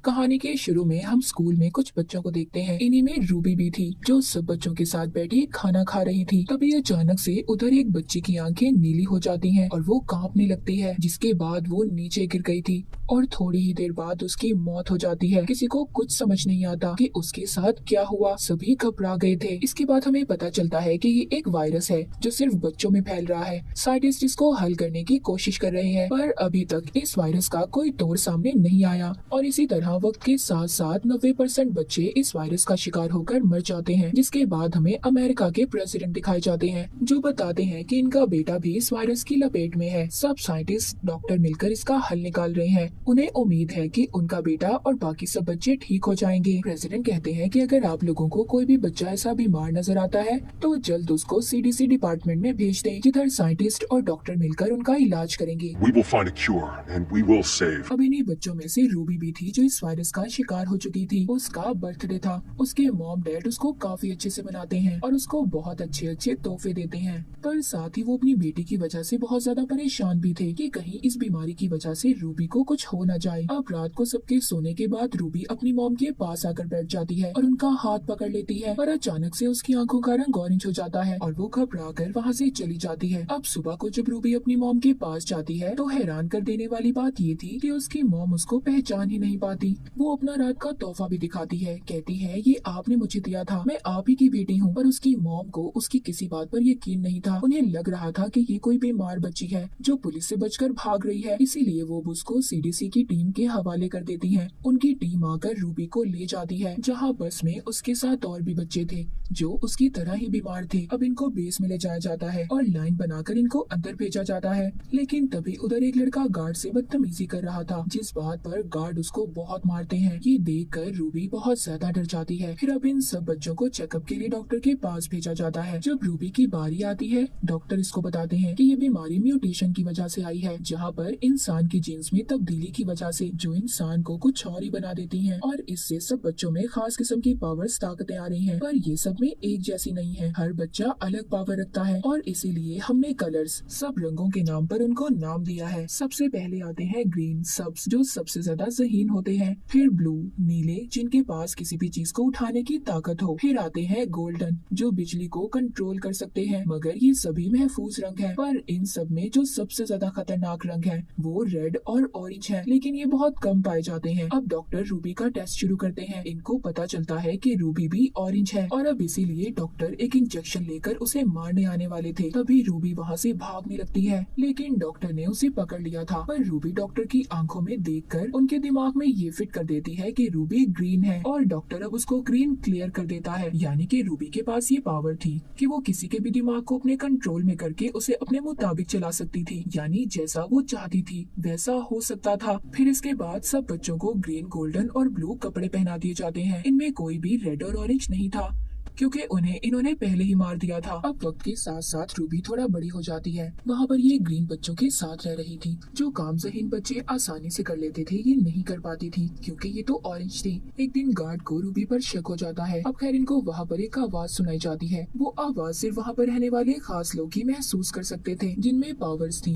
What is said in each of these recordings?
कहानी के शुरू में हम स्कूल में कुछ बच्चों को देखते हैं। इन्हीं में रूबी भी थी, जो सब बच्चों के साथ बैठी खाना खा रही थी। तभी अचानक से उधर एक बच्ची की आंखें नीली हो जाती हैं और वो कांपने लगती है, जिसके बाद वो नीचे गिर गई थी और थोड़ी ही देर बाद उसकी मौत हो जाती है। किसी को कुछ समझ नहीं आता कि उसके साथ क्या हुआ। सभी घबरा गए थे। इसके बाद हमें पता चलता है कि ये एक वायरस है जो सिर्फ बच्चों में फैल रहा है। साइंटिस्ट इसको हल करने की कोशिश कर रहे हैं, पर अभी तक इस वायरस का कोई तोड़ सामने नहीं आया। और इसी तरह वक्त के साथ साथ 90% बच्चे इस वायरस का शिकार होकर मर जाते हैं, जिसके बाद हमें अमेरिका के प्रेसिडेंट दिखाए जाते हैं, जो बताते हैं कि इनका बेटा भी इस वायरस की लपेट में है। सब साइंटिस्ट डॉक्टर मिलकर इसका हल निकाल रहे हैं। उन्हें उम्मीद है कि उनका बेटा और बाकी सब बच्चे ठीक हो जाएंगे। प्रेसिडेंट कहते हैं कि अगर आप लोगों को कोई भी बच्चा ऐसा बीमार नजर आता है तो जल्द उसको CDC डिपार्टमेंट में भेज दें, जिधर साइंटिस्ट और डॉक्टर मिलकर उनका इलाज करेंगे। We will find a cure and we will save. अब इन्हीं बच्चों में से रूबी भी थी, जो इस वायरस का शिकार हो चुकी थी। उसका बर्थडे था। उसके मॉम डैड उसको काफी अच्छे से मनाते हैं और उसको बहुत अच्छे अच्छे तोहफे देते हैं, पर साथ ही वो अपनी बेटी की वजह से बहुत ज्यादा परेशान भी थे कि कहीं इस बीमारी की वजह से रूबी को कुछ हो न जाए। अब रात को सबके सोने के बाद रूबी अपनी मॉम के पास आकर बैठ जाती है और उनका हाथ पकड़ लेती है, पर अचानक से उसकी आंखों का रंग ऑरेंज हो जाता है और वो घबरा कर वहाँ से चली जाती है। अब सुबह को जब रूबी अपनी मॉम के पास जाती है तो हैरान कर देने वाली बात ये थी कि उसकी मॉम उसको पहचान ही नहीं पाती। वो अपना रात का तोहफा भी दिखाती है, कहती है ये आपने मुझे दिया था, मैं आप ही की बेटी हूँ। पर उसकी मॉम को उसकी किसी बात पर यकीन नहीं था। उन्हें लग रहा था कि ये कोई बीमार बच्ची है जो पुलिस से बचकर भाग रही है, इसीलिए वो उसको CDC की टीम के हवाले कर देती है। उनकी टीम आकर रूबी को ले जाती है, जहाँ बस में उसके साथ और भी बच्चे थे जो उसकी तरह ही बीमार थे। अब इनको बेस में ले जाया जाता है और लाइन बनाकर इनको अंदर भेजा जाता है, लेकिन तभी उधर एक लड़का गार्ड से बदतमीजी कर रहा था, जिस बात पर गार्ड उसको बहुत मारते हैं। ये देखकर रूबी बहुत ज्यादा डर जाती है। फिर अब इन सब बच्चों को चेकअप के लिए डॉक्टर के पास भेजा जाता है। जब रूबी की बारी आती है, डॉक्टर इसको बताते हैं कि ये बीमारी म्यूटेशन की वजह से आई है, जहाँ पर इंसान की जीन्स में तब्दीली की वजह से, जो इंसान को कुछ और ही बना देती है, और इससे सब बच्चों में खास किस्म की पावर्स ताकतें आ रही हैं। पर ये सब में एक जैसी नहीं है, हर बच्चा अलग पावर रखता है और इसीलिए हमने कलर्स, सब रंगों के नाम पर उनको नाम दिया है। सबसे पहले आते हैं ग्रीन, सब्ज, जो सबसे ज्यादा ज़हीन होते हैं, फिर ब्लू, नीले, जिनके पास किसी भी चीज को उठाने की ताकत हो, फिर आते हैं गोल्डन, जो बिजली को कंट्रोल कर सकते हैं। मगर ये सभी महफूज रंग हैं, पर इन सब में जो सबसे ज्यादा खतरनाक रंग है वो रेड और ऑरेंज है, लेकिन ये बहुत कम पाए जाते हैं। अब डॉक्टर रूबी का टेस्ट शुरू करते हैं। इनको पता चलता है कि रूबी भी ऑरेंज है और अब इसीलिए डॉक्टर एक इंजेक्शन लेकर उसे मारने आने वाले थे। तभी रूबी वहाँ से भागने लगती है, लेकिन डॉक्टर ने उसे पकड़ लिया था। पर रूबी डॉक्टर की आंखों में देखकर उनके दिमाग में ये फिट कर देती है कि रूबी ग्रीन है और डॉक्टर अब उसको ग्रीन क्लियर कर देता है। यानी कि रूबी के पास ये पावर थी कि वो किसी के भी दिमाग को अपने कंट्रोल में करके उसे अपने मुताबिक चला सकती थी, यानी जैसा वो चाहती थी वैसा हो सकता था। फिर इसके बाद सब बच्चों को ग्रीन, गोल्डन और ब्लू कपड़े पहना दिए जाते हैं। इनमें कोई भी रेड और ऑरेंज नहीं था, क्योंकि उन्हें इन्होंने पहले ही मार दिया था। अब वक्त के साथ साथ रूबी थोड़ा बड़ी हो जाती है। वहाँ पर ये ग्रीन बच्चों के साथ रह रही थी। जो काम ज़हीन बच्चे आसानी से कर लेते थे, ये नहीं कर पाती थी क्योंकि ये तो ऑरेंज थी। एक दिन गार्ड को रूबी पर शक हो जाता है। अब खैर इनको वहाँ पर एक आवाज सुनाई जाती है। वो आवाज सिर्फ वहाँ पर रहने वाले खास लोग ही महसूस कर सकते थे, जिनमें पावर्स थी।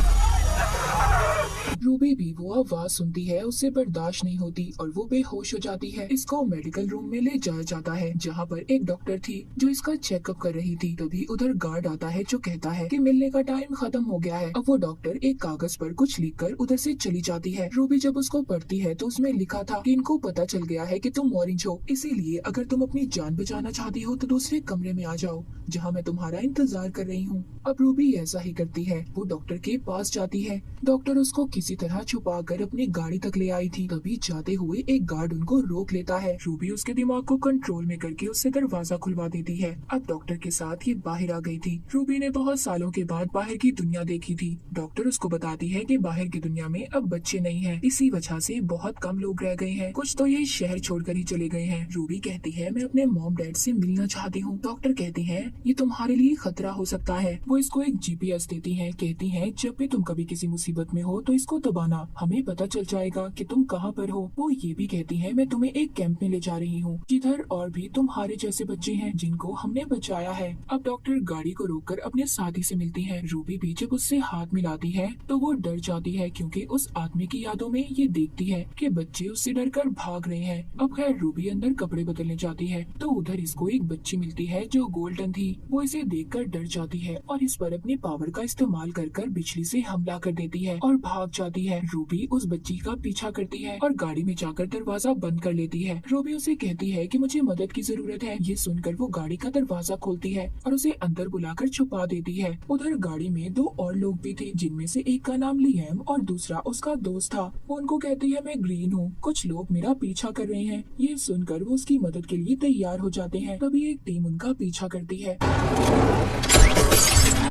रूबी भी वो आवाज सुनती है, उससे बर्दाश्त नहीं होती और वो बेहोश हो जाती है। इसको मेडिकल रूम में ले जाया जाता है, जहाँ पर एक डॉक्टर थी जो इसका चेकअप कर रही थी। तभी उधर गार्ड आता है जो कहता है कि मिलने का टाइम खत्म हो गया है। अब वो डॉक्टर एक कागज पर कुछ लिखकर उधर से चली जाती है। रूबी जब उसको पढ़ती है तो उसमें लिखा था कि इनको पता चल गया है कि तुम ऑरेंज हो, इसीलिए अगर तुम अपनी जान बचाना चाहती हो तो दूसरे कमरे में आ जाओ, जहाँ मैं तुम्हारा इंतजार कर रही हूँ। अब रूबी ऐसा ही करती है। वो डॉक्टर के पास जाती है। डॉक्टर उसको किसी तरह छुपा कर अपनी गाड़ी तक ले आई थी। तभी जाते हुए एक गार्ड उनको रोक लेता है। रूबी उसके दिमाग को कंट्रोल में करके उससे दरवाजा खुलवा देती है। अब डॉक्टर के साथ ये बाहर आ गई थी। रूबी ने बहुत सालों के बाद बाहर की दुनिया देखी थी। डॉक्टर उसको बताती है कि बाहर की दुनिया में अब बच्चे नहीं हैं, इसी वजह से बहुत कम लोग रह गए हैं, कुछ तो ये शहर छोड़कर ही चले गए हैं। रूबी कहती है मैं अपने मॉम डैड से मिलना चाहती हूँ। डॉक्टर कहती है ये तुम्हारे लिए खतरा हो सकता है। वो इसको एक GPS देती है, कहती है जब भी तुम कभी किसी मुसीबत में हो तो इसको उसको दबाना, हमें पता चल जाएगा कि तुम कहाँ पर हो। वो ये भी कहती है मैं तुम्हें एक कैंप में ले जा रही हूँ जिधर और भी तुम्हारे जैसे बच्चे हैं जिनको हमने बचाया है। अब डॉक्टर गाड़ी को रोककर अपने साथी से मिलती है। रूबी भी जब उससे हाथ मिलाती है तो वो डर जाती है क्योंकि उस आदमी की यादों में ये देखती है कि बच्चे उससे डरकर भाग रहे हैं। अब खैर रूबी अंदर कपड़े बदलने जाती है तो उधर इसको एक बच्ची मिलती है जो गोल्डन थी। वो इसे देखकर डर जाती है और इस पर अपनी पावर का इस्तेमाल कर बिजली से हमला कर देती है और भाग जाती है। रूबी उस बच्ची का पीछा करती है और गाड़ी में जाकर दरवाजा बंद कर लेती है। रूबी उसे कहती है कि मुझे मदद की जरूरत है। ये सुनकर वो गाड़ी का दरवाजा खोलती है और उसे अंदर बुलाकर छुपा देती है। उधर गाड़ी में दो और लोग भी थे जिनमें से एक का नाम लिएम और दूसरा उसका दोस्त था। वो उनको कहती है मैं ग्रीन हूँ, कुछ लोग मेरा पीछा कर रहे हैं। ये सुनकर वो उसकी मदद के लिए तैयार हो जाते हैं। तभी एक टीम उनका पीछा करती है।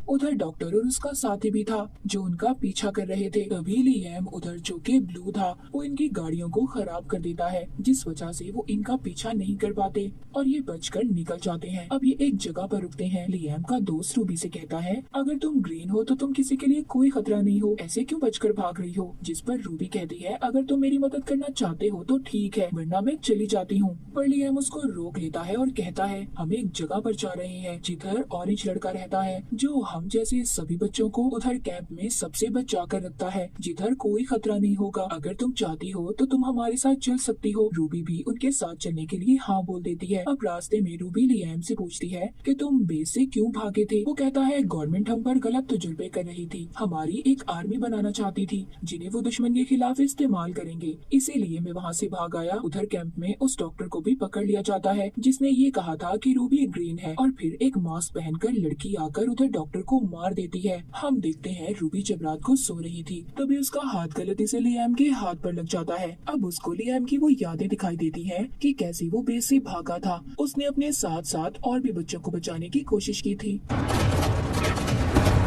उधर डॉक्टर और उसका साथी भी था जो उनका पीछा कर रहे थे। तभी लिएम उधर जो कि ब्लू था वो इनकी गाड़ियों को खराब कर देता है जिस वजह से वो इनका पीछा नहीं कर पाते और ये बचकर निकल जाते हैं। अब ये एक जगह पर रुकते हैं। लिएम का दोस्त रूबी से कहता है अगर तुम ग्रीन हो तो तुम किसी के लिए कोई खतरा नहीं हो, ऐसे क्यों बचकर भाग रही हो। जिस पर रूबी कहती है अगर तुम मेरी मदद करना चाहते हो तो ठीक है वरना मैं चली जाती हूँ। पर लिएम उसको रोक लेता है और कहता है हम एक जगह पर जा रहे हैं जिधर ऑरेंज लड़का रहता है जो हम जैसे सभी बच्चों को उधर कैंप में सबसे बचा कर रखता है जिधर कोई खतरा नहीं होगा। अगर तुम चाहती हो तो तुम हमारे साथ चल सकती हो। रूबी भी उनके साथ चलने के लिए हाँ बोल देती है। अब रास्ते में रूबी लिएम से पूछती है कि तुम बेस से क्यों भागे थे। वो कहता है गवर्नमेंट हम पर गलत तजुर्बे कर रही थी, हमारी एक आर्मी बनाना चाहती थी जिन्हें वो दुश्मन के खिलाफ इस्तेमाल करेंगे, इसीलिए मैं वहाँ से भाग आया। उधर कैंप में उस डॉक्टर को भी पकड़ लिया जाता है जिसने ये कहा था कि रूबी ग्रीन है और फिर एक मास्क पहनकर लड़की आकर उधर डॉक्टर को मार देती है। हम देखते हैं रूबी जब रात को सो रही थी तभी उसका हाथ गलती से लिएम के हाथ पर लग जाता है। अब उसको लिएम की वो यादें दिखाई देती हैं कि कैसे वो बेस से भागा था। उसने अपने साथ साथ और भी बच्चों को बचाने की कोशिश की थी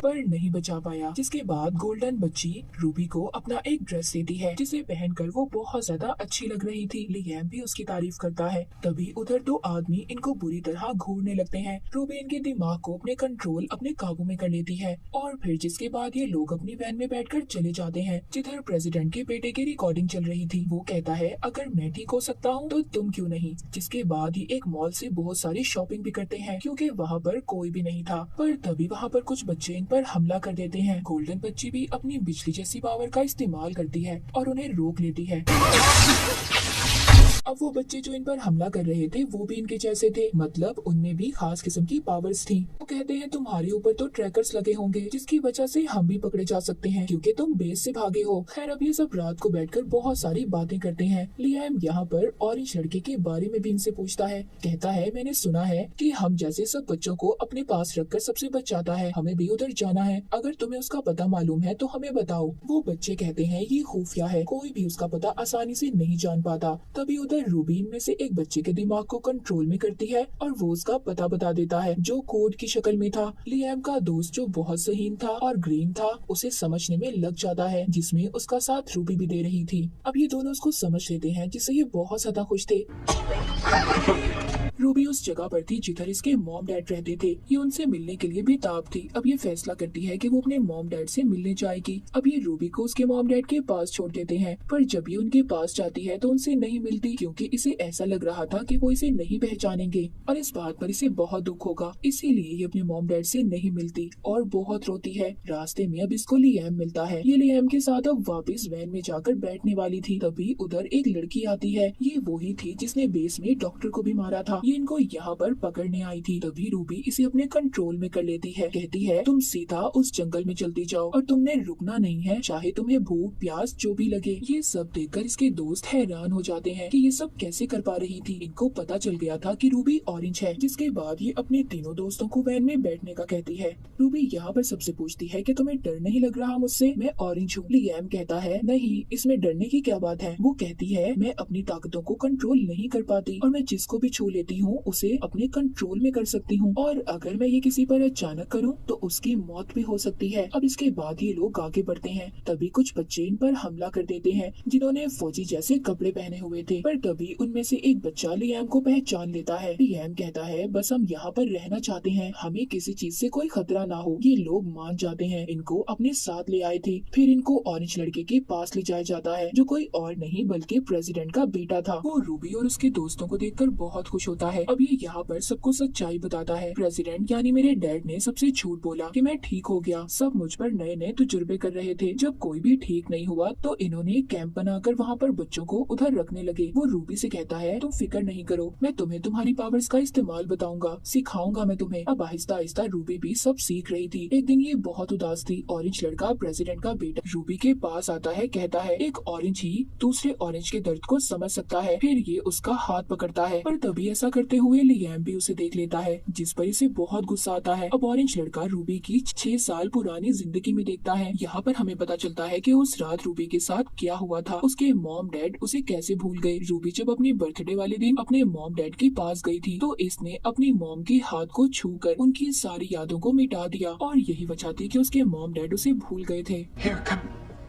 पर नहीं बचा पाया। जिसके बाद गोल्डन बच्ची रूबी को अपना एक ड्रेस देती है जिसे पहनकर वो बहुत ज्यादा अच्छी लग रही थी। लिएम भी उसकी तारीफ करता है। तभी उधर दो आदमी इनको बुरी तरह घूरने लगते हैं। रूबी इनके दिमाग को अपने काबू में कर लेती है और फिर जिसके बाद ये लोग अपनी वैन में बैठकर चले जाते हैं जिधर प्रेसिडेंट के बेटे की रिकॉर्डिंग चल रही थी। वो कहता है अगर मैं ठीक हो सकता हूँ तो तुम क्यों नहीं। जिसके बाद ये एक मॉल से बहुत सारी शॉपिंग भी करते हैं क्योंकि वहाँ पर कोई भी नहीं था। पर तभी वहाँ पर कुछ बच्चे इन पर हमला कर देते हैं। गोल्डन बच्ची भी अपनी बिजली जैसी पावर का इस्तेमाल करती है और उन्हें रोक लेती है। अब वो बच्चे जो इन पर हमला कर रहे थे वो भी इनके जैसे थे, मतलब उनमें भी खास किस्म की पावर्स थी। वो कहते हैं तुम्हारे ऊपर तो ट्रैकर्स लगे होंगे जिसकी वजह से हम भी पकड़े जा सकते हैं क्योंकि तुम बेस से भागे हो। खैर अब ये सब रात को बैठकर बहुत सारी बातें करते हैं। लिएम यहाँ पर ऑरेंज लड़के के बारे में भी इनसे पूछता है। कहता है मैंने सुना है कि हम जैसे सब बच्चों को अपने पास रखकर सबसे बचाता है, हमें भी उधर जाना है। अगर तुम्हें उसका पता मालूम है तो हमें बताओ। वो बच्चे कहते हैं ये खुफिया है, कोई भी उसका पता आसानी से नहीं जान पाता। तभी उधर रूबी इनमें से एक बच्चे के दिमाग को कंट्रोल में करती है और वो उसका पता बता देता है जो कोड की शक्ल में था। लिएम का दोस्त जो बहुत सहीन था और ग्रीन था उसे समझने में लग जाता है जिसमें उसका साथ रूबी भी दे रही थी। अब ये दोनों उसको समझ लेते हैं जिससे ये बहुत ज्यादा खुश थे। रूबी उस जगह पर थी जिधर इसके मॉम डैड रहते थे। ये उनसे मिलने के लिए बेताब थी। अब ये फैसला करती है कि वो अपने मॉम डैड से मिलने जाएगी। अब ये रूबी को उसके मॉम डैड के पास छोड़ देते हैं पर जब ये उनके पास जाती है तो उनसे नहीं मिलती क्योंकि इसे ऐसा लग रहा था कि वो इसे नहीं पहचानेंगे और इस बात पर इसे बहुत दुख होगा। इसीलिए ये अपने मॉम डैड से नहीं मिलती और बहुत रोती है। रास्ते में अब इसको लिएम मिलता है। ये लिएम के साथ अब वापस वैन में जाकर बैठने वाली थी। तभी उधर एक लड़की आती है। ये वही थी जिसने बेस में डॉक्टर को भी मारा था। ये इनको यहाँ पर पकड़ने आई थी। तभी रूबी इसे अपने कंट्रोल में कर लेती है। कहती है तुम सीधा उस जंगल में चलती जाओ और तुमने रुकना नहीं है, चाहे तुम्हें भूख प्यास जो भी लगे। ये सब देखकर इसके दोस्त हैरान हो जाते हैं कि ये सब कैसे कर पा रही थी। इनको पता चल गया था कि रूबी ऑरेंज है। जिसके बाद ये अपने तीनों दोस्तों को वैन में बैठने का कहती है। रूबी यहाँ पर सबसे पूछती है कि तुम्हें डर नहीं लग रहा मुझसे, मैं ऑरेंज हूँ। लिएम कहता है नहीं, इसमें डरने की क्या बात है। वो कहती है मैं अपनी ताकतों को कंट्रोल नहीं कर पाती और मैं जिसको भी छू लेती चाहती हूँ उसे अपने कंट्रोल में कर सकती हूँ, और अगर मैं ये किसी पर अचानक करूँ तो उसकी मौत भी हो सकती है। अब इसके बाद ये लोग आगे बढ़ते हैं। तभी कुछ बच्चे इन पर हमला कर देते हैं जिन्होंने फौजी जैसे कपड़े पहने हुए थे। पर तभी उनमें से एक बच्चा लियाम को पहचान लेता है। लियाम कहता है, बस हम यहाँ पर रहना चाहते हैं, हमें किसी चीज से कोई खतरा ना हो। ये लोग मान जाते हैं, इनको अपने साथ ले आए थे। फिर इनको ऑरेंज लड़के के पास ले जाया जाता है जो कोई और नहीं बल्कि प्रेसिडेंट का बेटा था। वो रूबी और उसके दोस्तों को देखकर बहुत खुश होता है। अब ये यहाँ पर सबको सच्चाई बताता है। प्रेसिडेंट यानी मेरे डैड ने सबसे झूठ बोला कि मैं ठीक हो गया। सब मुझ पर नए नए तजुर्बे कर रहे थे। जब कोई भी ठीक नहीं हुआ तो इन्होंने एक कैंप बनाकर वहाँ पर बच्चों को उधर रखने लगे। वो रूबी से कहता है, तुम फिक्र नहीं करो, मैं तुम्हें तुम्हारी पावर्स का इस्तेमाल बताऊंगा, सिखाऊंगा मैं तुम्हें। अब आहिस्ता आहिस्ता रूबी भी सब सीख रही थी। एक दिन ये बहुत उदास थी। ऑरेंज लड़का प्रेसिडेंट का बेटा रूबी के पास आता है, कहता है, एक ऑरेंज ही दूसरे ऑरेंज के दर्द को समझ सकता है। फिर ये उसका हाथ पकड़ता है, पर तभी ऐसा करते हुए लियाम भी उसे देख लेता है, जिस पर इसे बहुत गुस्सा आता है। अब ऑरेंज लड़का रूबी की 6 साल पुरानी जिंदगी में देखता है। यहाँ पर हमें पता चलता है कि उस रात रूबी के साथ क्या हुआ था। उसके मॉम डैड उसे कैसे भूल गए। रूबी जब अपनी बर्थडे वाले दिन अपने मॉम डैड के पास गई थी तो इसने अपनी मॉम के हाथ को छूकर उनकी सारी यादों को मिटा दिया, और यही वजह थी कि उसके मॉम डैड उसे भूल गए थे। Here,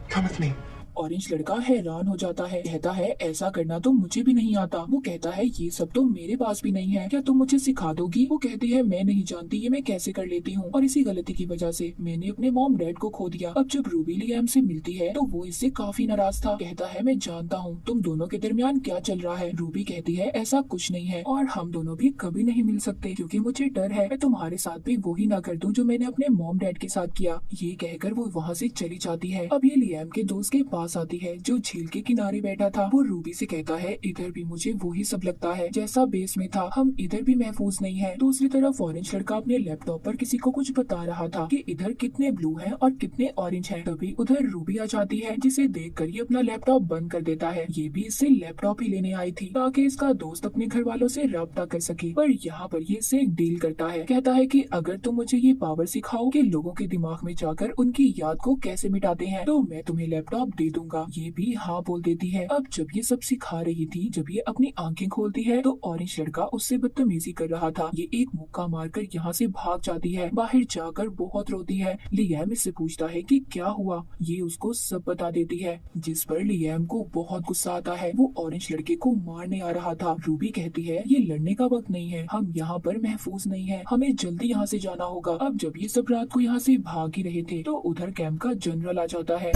come with me. Orange लड़का हैरान हो जाता है, कहता है, ऐसा करना तो मुझे भी नहीं आता। वो कहता है, ये सब तो मेरे पास भी नहीं है, क्या तुम मुझे सिखा दोगी? वो कहती है, मैं नहीं जानती ये मैं कैसे कर लेती हूँ, और इसी गलती की वजह से मैंने अपने मॉम डैड को खो दिया। अब जब रूबी लियाम से मिलती है तो वो इससे काफी नाराज था। कहता है, मैं जानता हूँ तुम दोनों के दरमियान क्या चल रहा है। रूबी कहती है, ऐसा कुछ नहीं है, और हम दोनों भी कभी नहीं मिल सकते क्योंकि मुझे डर है मैं तुम्हारे साथ भी वही ना कर दूं जो मैंने अपने मॉम डैड के साथ किया। ये कहकर वो वहाँ से चली जाती है। अब ये लियाम के दोस्त के पास आती है जो झील के किनारे बैठा था। वो रूबी से कहता है, इधर भी मुझे वही सब लगता है जैसा बेस में था, हम इधर भी महफूज नहीं है। दूसरी तरफ ऑरेंज लड़का अपने लैपटॉप पर किसी को कुछ बता रहा था कि इधर कितने ब्लू हैं और कितने ऑरेंज हैं। तभी उधर रूबी आ जाती है, जिसे देखकर ये अपना लैपटॉप बंद कर देता है। ये भी इससे लैपटॉप ही लेने आई थी ताकि इसका दोस्त अपने घर वालों से राब्ता कर सके। पर यहाँ पर ये इससे एक डील करता है, कहता है कि अगर तुम मुझे ये पावर सिखाओ कि लोगों के दिमाग में जाकर उनकी याद को कैसे मिटाते हैं, तो मैं तुम्हें लैपटॉप दे दूंगा। ये भी हाँ बोल देती है। अब जब ये सब सिखा रही थी, जब ये अपनी आंखें खोलती है तो ऑरेंज लड़का उससे बदतमीजी कर रहा था। ये एक मुक्का मारकर यहाँ से भाग जाती है। बाहर जाकर बहुत रोती है। लियाम इससे पूछता है कि क्या हुआ। ये उसको सब बता देती है, जिस पर लियाम को बहुत गुस्सा आता है। वो ऑरेंज लड़के को मारने आ रहा था। रूबी कहती है, ये लड़ने का वक्त नहीं है, हम यहाँ पर महफूज नहीं है, हमें जल्दी यहाँ से जाना होगा। अब जब ये सब रात को यहाँ से भाग ही रहे थे तो उधर कैंप का जनरल आ जाता है।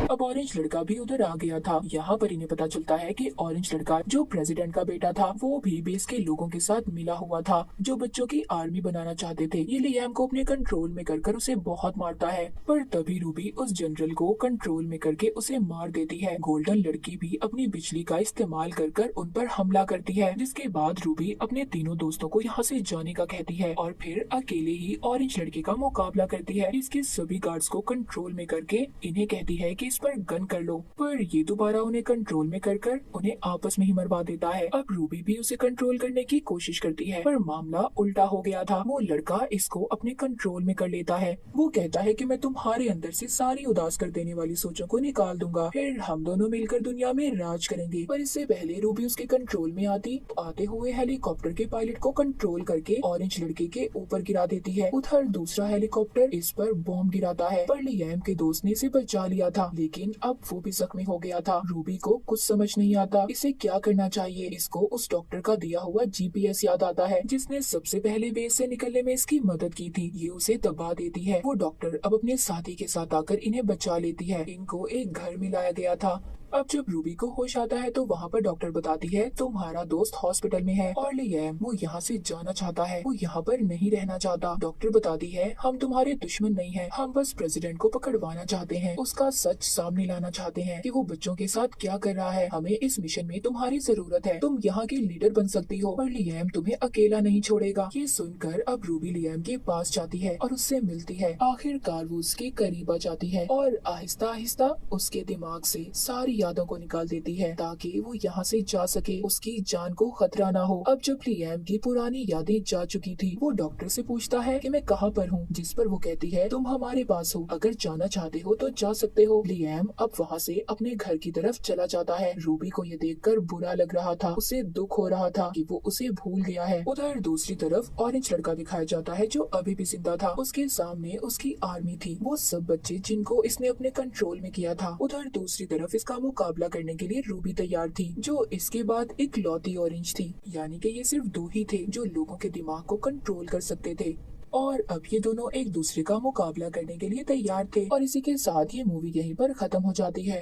अब ऑरेंज लड़का भी उधर आ गया था। यहाँ पर इन्हें पता चलता है कि ऑरेंज लड़का जो प्रेसिडेंट का बेटा था वो भी बेस के लोगों के साथ मिला हुआ था जो बच्चों की आर्मी बनाना चाहते थे। ये लियाम को अपने कंट्रोल में कर उसे बहुत मारता है, पर तभी रूबी उस जनरल को कंट्रोल में करके उसे मार देती है। गोल्डन लड़की भी अपनी बिजली का इस्तेमाल कर उन पर हमला करती है, जिसके बाद रूबी अपने तीनों दोस्तों को यहाँ से जाने का कहती है और फिर अकेले ही ऑरेंज लड़के का मुकाबला करती है। इसके सभी गार्ड्स को कंट्रोल में करके इन्हें कहती है कि इस पर गन कर लो, पर ये दोबारा उन्हें कंट्रोल में कर उन्हें आपस में ही मरवा देता है। अब रूबी भी उसे कंट्रोल करने की कोशिश करती है, पर मामला उल्टा हो गया था। वो लड़का इसको अपने कंट्रोल में कर लेता है। वो कहता है कि मैं तुम्हारे अंदर से सारी उदास कर देने वाली सोचों को निकाल दूंगा, फिर हम दोनों मिलकर दुनिया में राज करेंगे। पर इससे पहले रूबी उसके कंट्रोल में आते हुए हेलीकॉप्टर के पायलट को कंट्रोल करके ऑरेंज लड़के के ऊपर गिरा देती है। उधर दूसरा हेलीकॉप्टर इस पर बॉम्ब गिराता है, पर लियाम के दोस्त ने इसे बचा लिया था, लेकिन अब वो भी जख्मी हो गया था। रूबी को कुछ समझ नहीं आता इसे क्या करना चाहिए। इसको उस डॉक्टर का दिया हुआ जीपीएस याद आता है, जिसने सबसे पहले बेस से निकलने में इसकी मदद की थी। ये उसे दबा देती है। वो डॉक्टर अब अपने साथी के साथ आकर इन्हें बचा लेती है। इनको एक घर में लाया गया था। अब जब रूबी को होश आता है तो वहाँ पर डॉक्टर बताती है, तुम्हारा दोस्त हॉस्पिटल में है और लियाम वो यहाँ से जाना चाहता है, वो यहाँ पर नहीं रहना चाहता। डॉक्टर बताती है, हम तुम्हारे दुश्मन नहीं हैं, हम बस प्रेसिडेंट को पकड़वाना चाहते हैं, उसका सच सामने लाना चाहते हैं कि वो बच्चों के साथ क्या कर रहा है। हमें इस मिशन में तुम्हारी जरूरत है, तुम यहाँ की लीडर बन सकती हो, पर लियाम तुम्हें अकेला नहीं छोड़ेगा। ये सुनकर अब रूबी लियाम के पास जाती है और उससे मिलती है। आखिरकार वो उसके करीब आ जाती है और आहिस्ता आहिस्ता उसके दिमाग से सारी यादों को निकाल देती है ताकि वो यहाँ से जा सके, उसकी जान को खतरा ना हो। अब जब लियाम की पुरानी यादें जा चुकी थी, वो डॉक्टर से पूछता है कि मैं कहाँ पर हूँ, जिस पर वो कहती है तुम हमारे पास हो, अगर जाना चाहते हो तो जा सकते हो। लियाम अब वहाँ से अपने घर की तरफ चला जाता है। रूबी को ये देखकर बुरा लग रहा था, उसे दुख हो रहा था कि वो उसे भूल गया है। उधर दूसरी तरफ ऑरेंज लड़का दिखाया जाता है जो अभी भी जिंदा था। उसके सामने उसकी आर्मी थी, वो सब बच्चे जिनको इसने अपने कंट्रोल में किया था। उधर दूसरी तरफ इसका मुकाबला करने के लिए रूबी तैयार थी, जो इसके बाद एक लौती ऑरेंज थी, यानी कि ये सिर्फ दो ही थे जो लोगों के दिमाग को कंट्रोल कर सकते थे। और अब ये दोनों एक दूसरे का मुकाबला करने के लिए तैयार थे। और इसी के साथ ये मूवी यहीं पर खत्म हो जाती है।